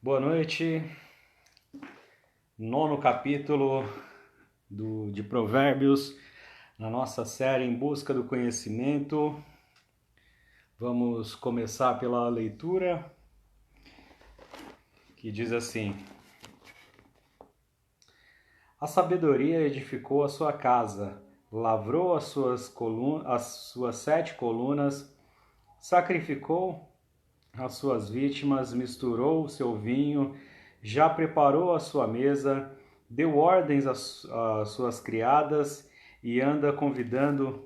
Boa noite, nono capítulo de Provérbios, na nossa série Em Busca do Conhecimento. Vamos começar pela leitura, que diz assim: A sabedoria edificou a sua casa, lavrou as suas 7 colunas, sacrificou as suas vítimas, misturou o seu vinho, já preparou a sua mesa, deu ordens às suas criadas e anda convidando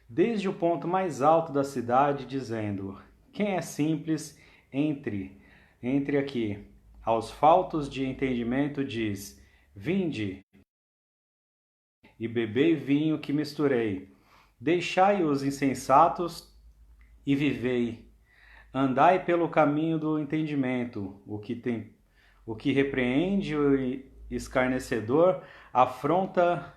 desde o ponto mais alto da cidade, dizendo: Quem é simples, entre aqui. Aos faltos de entendimento diz: Vinde e bebei vinho que misturei. Deixai os insensatos e vivei. Andai pelo caminho do entendimento. O que repreende o escarnecedor, afronta,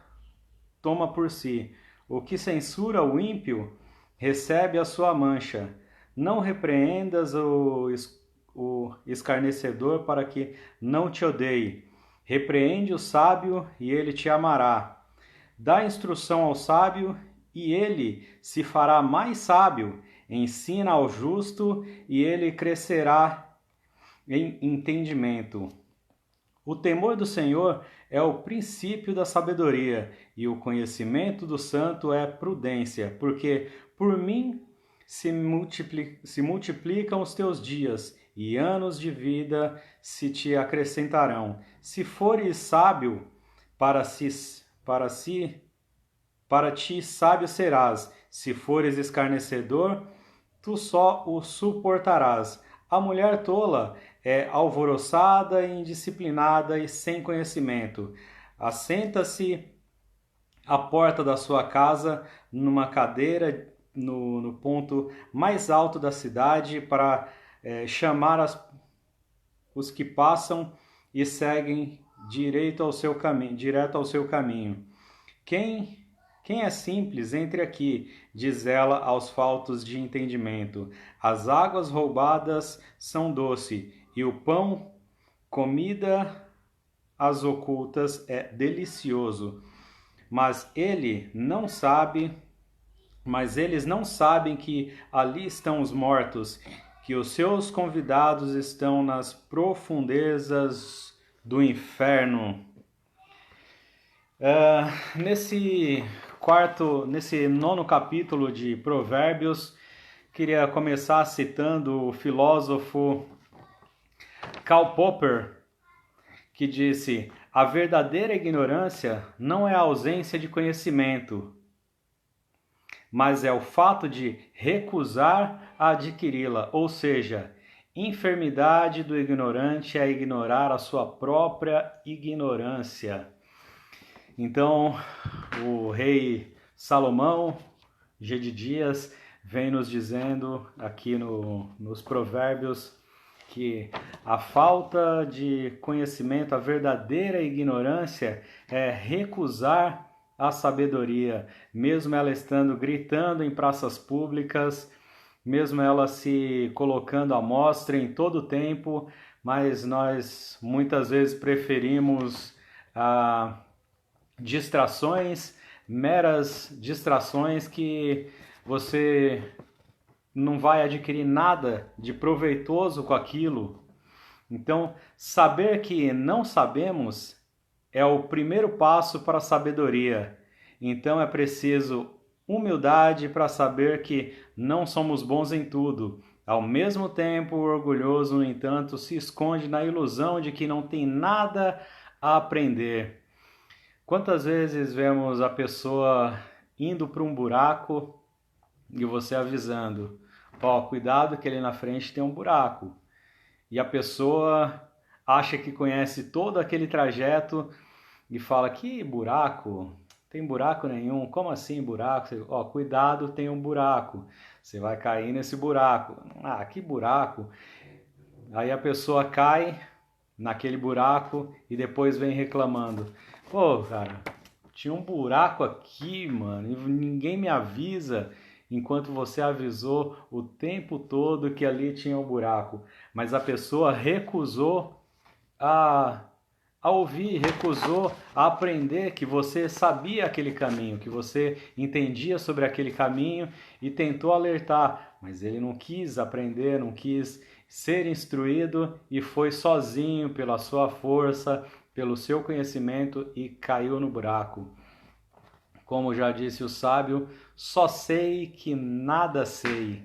toma por si. O que censura o ímpio, recebe a sua mancha. Não repreendas o escarnecedor para que não te odeie. Repreende o sábio e ele te amará. Dá instrução ao sábio e ele se fará mais sábio. Ensina ao justo e ele crescerá em entendimento. O temor do Senhor é o princípio da sabedoria, e o conhecimento do santo é prudência, porque por mim se multiplicam os teus dias, e anos de vida se te acrescentarão. Se fores sábio, para ti sábio serás. Se fores escarnecedor, tu só o suportarás. A mulher tola é alvoroçada, indisciplinada e sem conhecimento. Assenta-se à porta da sua casa, numa cadeira no ponto mais alto da cidade, para chamar os que passam e seguem direto ao seu caminho. Quem é simples, entre aqui, diz ela aos faltos de entendimento. As águas roubadas são doce, e o pão, comida às ocultas, é delicioso. Mas eles não sabem que ali estão os mortos, que os seus convidados estão nas profundezas do inferno. Nesse nono capítulo de Provérbios, queria começar citando o filósofo Karl Popper, que disse: a verdadeira ignorância não é a ausência de conhecimento, mas é o fato de recusar a adquiri-la, ou seja, enfermidade do ignorante é ignorar a sua própria ignorância. Então, o rei Salomão, G de Dias, vem nos dizendo aqui nos Provérbios que a falta de conhecimento, a verdadeira ignorância é recusar a sabedoria, mesmo ela estando gritando em praças públicas, mesmo ela se colocando à mostra em todo o tempo, mas nós muitas vezes preferimos distrações, meras distrações que você não vai adquirir nada de proveitoso com aquilo. Então, saber que não sabemos é o primeiro passo para a sabedoria. Então, é preciso humildade para saber que não somos bons em tudo. Ao mesmo tempo, o orgulhoso, no entanto, se esconde na ilusão de que não tem nada a aprender. Quantas vezes vemos a pessoa indo para um buraco e você avisando: cuidado que ali na frente tem um buraco. E a pessoa acha que conhece todo aquele trajeto e fala: que buraco? Tem buraco nenhum. Como assim buraco? Cuidado, tem um buraco. Você vai cair nesse buraco. Que buraco? Aí a pessoa cai naquele buraco e depois vem reclamando: cara, tinha um buraco aqui, mano, e ninguém me avisa. enquanto você avisou o tempo todo que ali tinha um buraco. Mas a pessoa recusou a ouvir, recusou a aprender que você sabia aquele caminho, que você entendia sobre aquele caminho e tentou alertar, mas ele não quis aprender, não quis ser instruído e foi sozinho pela sua força, pelo seu conhecimento e caiu no buraco. Como já disse o sábio, só sei que nada sei.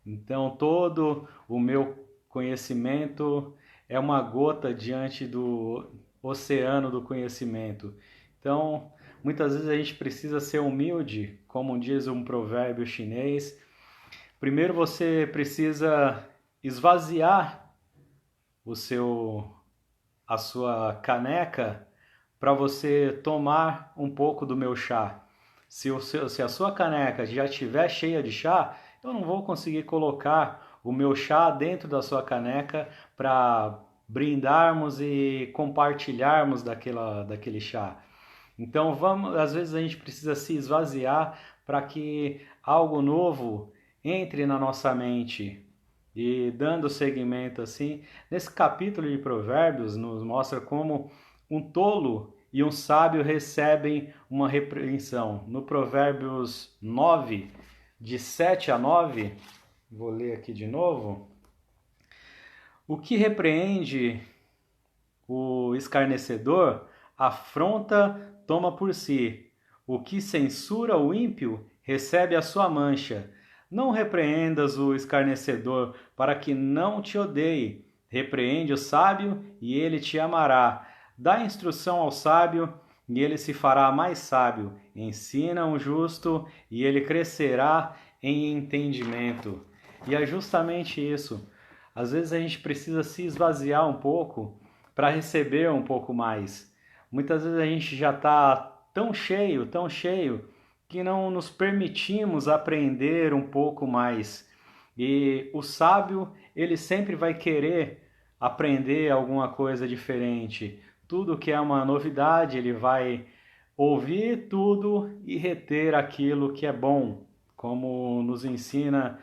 Então todo o meu conhecimento é uma gota diante do oceano do conhecimento. Então, muitas vezes a gente precisa ser humilde, como diz um provérbio chinês. Primeiro você precisa esvaziar a sua caneca para você tomar um pouco do meu chá. Se a sua caneca já estiver cheia de chá, eu não vou conseguir colocar o meu chá dentro da sua caneca para brindarmos e compartilharmos daquele chá. Então às vezes a gente precisa se esvaziar para que algo novo entre na nossa mente. E dando seguimento assim, nesse capítulo de Provérbios nos mostra como um tolo e um sábio recebem uma repreensão. No Provérbios 9, de 7 a 9, vou ler aqui de novo. O que repreende o escarnecedor, afronta toma por si. O que censura o ímpio, recebe a sua mancha. Não repreendas o escarnecedor, para que não te odeie. Repreende o sábio, e ele te amará. Dá instrução ao sábio, e ele se fará mais sábio. Ensina um justo, e ele crescerá em entendimento. E é justamente isso. Às vezes a gente precisa se esvaziar um pouco para receber um pouco mais. Muitas vezes a gente já está tão cheio, que não nos permitimos aprender um pouco mais. E o sábio, ele sempre vai querer aprender alguma coisa diferente. Tudo que é uma novidade, ele vai ouvir tudo e reter aquilo que é bom, como nos ensina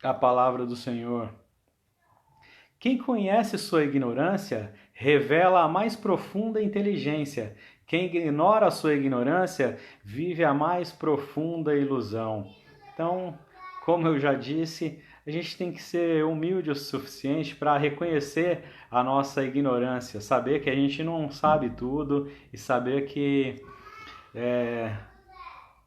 a palavra do Senhor. Quem conhece sua ignorância revela a mais profunda inteligência. Quem ignora a sua ignorância vive a mais profunda ilusão. Então, como eu já disse, a gente tem que ser humilde o suficiente para reconhecer a nossa ignorância, saber que a gente não sabe tudo e saber que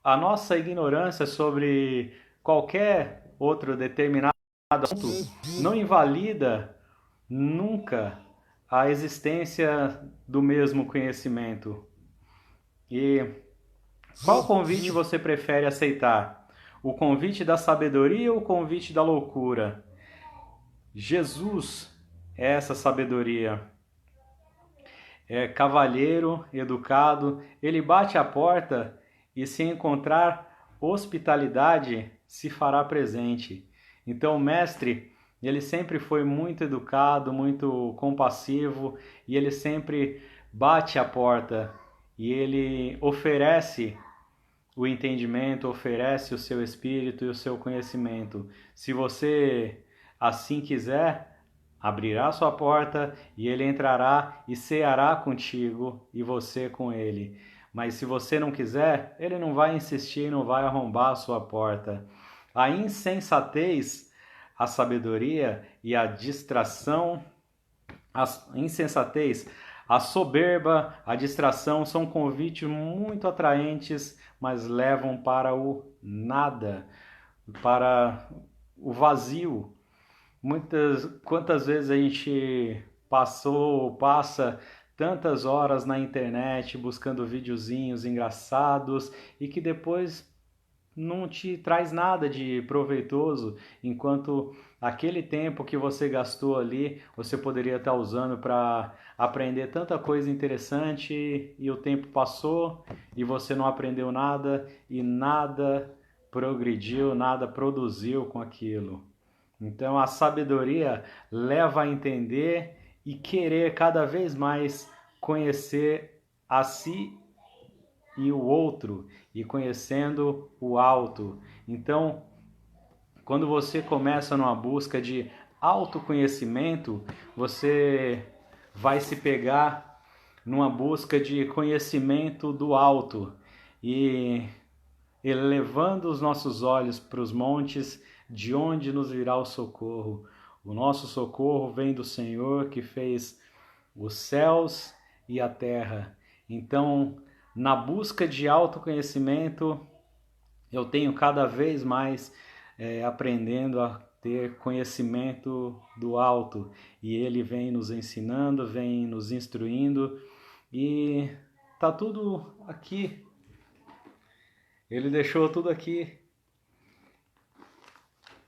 a nossa ignorância sobre qualquer outro determinado assunto não invalida nunca a existência do mesmo conhecimento. E qual convite você prefere aceitar? O convite da sabedoria ou o convite da loucura? Jesus é essa sabedoria. É cavalheiro, educado, ele bate a porta e, se encontrar hospitalidade, se fará presente. Então, o mestre, ele sempre foi muito educado, muito compassivo, e ele sempre bate a porta e ele oferece o entendimento, oferece o seu espírito e o seu conhecimento. Se você assim quiser, abrirá sua porta e ele entrará e ceará contigo e você com ele. Mas se você não quiser, ele não vai insistir, não vai arrombar a sua porta. A insensatez, a sabedoria e a distração, a insensatez, a soberba, a distração são convites muito atraentes, mas levam para o nada, para o vazio. Quantas vezes a gente passa tantas horas na internet buscando videozinhos engraçados e que depois não te traz nada de proveitoso, enquanto aquele tempo que você gastou ali, você poderia estar usando para aprender tanta coisa interessante e o tempo passou e você não aprendeu nada e nada progrediu, nada produziu com aquilo. Então a sabedoria leva a entender e querer cada vez mais conhecer a si e o outro, e conhecendo o alto. Então, quando você começa numa busca de autoconhecimento, você vai se pegar numa busca de conhecimento do alto e elevando os nossos olhos para os montes, de onde nos virá o socorro. O nosso socorro vem do Senhor que fez os céus e a terra. Então, na busca de autoconhecimento, eu tenho cada vez mais aprendendo a ter conhecimento do alto, e ele vem nos ensinando, vem nos instruindo, e tá tudo aqui. Ele deixou tudo aqui.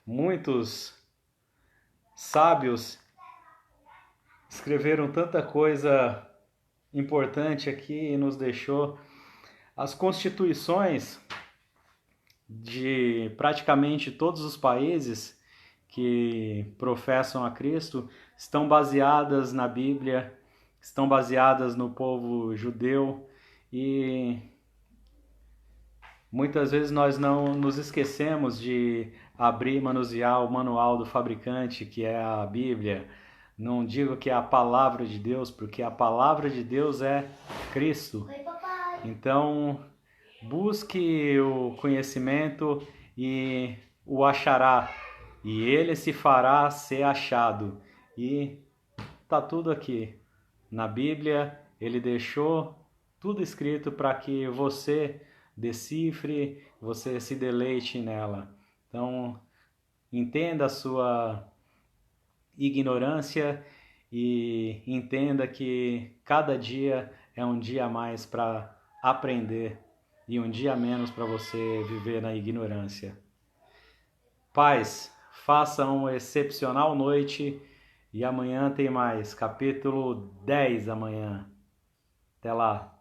Muitos sábios escreveram tanta coisa importante aqui e nos deixou. As constituições de praticamente todos os países que professam a Cristo estão baseadas na Bíblia, estão baseadas no povo judeu, e muitas vezes nós não nos esquecemos de abrir e manusear o manual do fabricante, que é a Bíblia. Não digo que é a palavra de Deus, porque a palavra de Deus é Cristo. Oi, papai. Então, busque o conhecimento e o achará, e ele se fará ser achado. E tá tudo aqui. Na Bíblia, ele deixou tudo escrito para que você decifre, você se deleite nela. Então, entenda a sua ignorância e entenda que cada dia é um dia a mais para aprender e um dia a menos para você viver na ignorância. Pais, faça uma excepcional noite e amanhã tem mais, capítulo 10 amanhã. Até lá.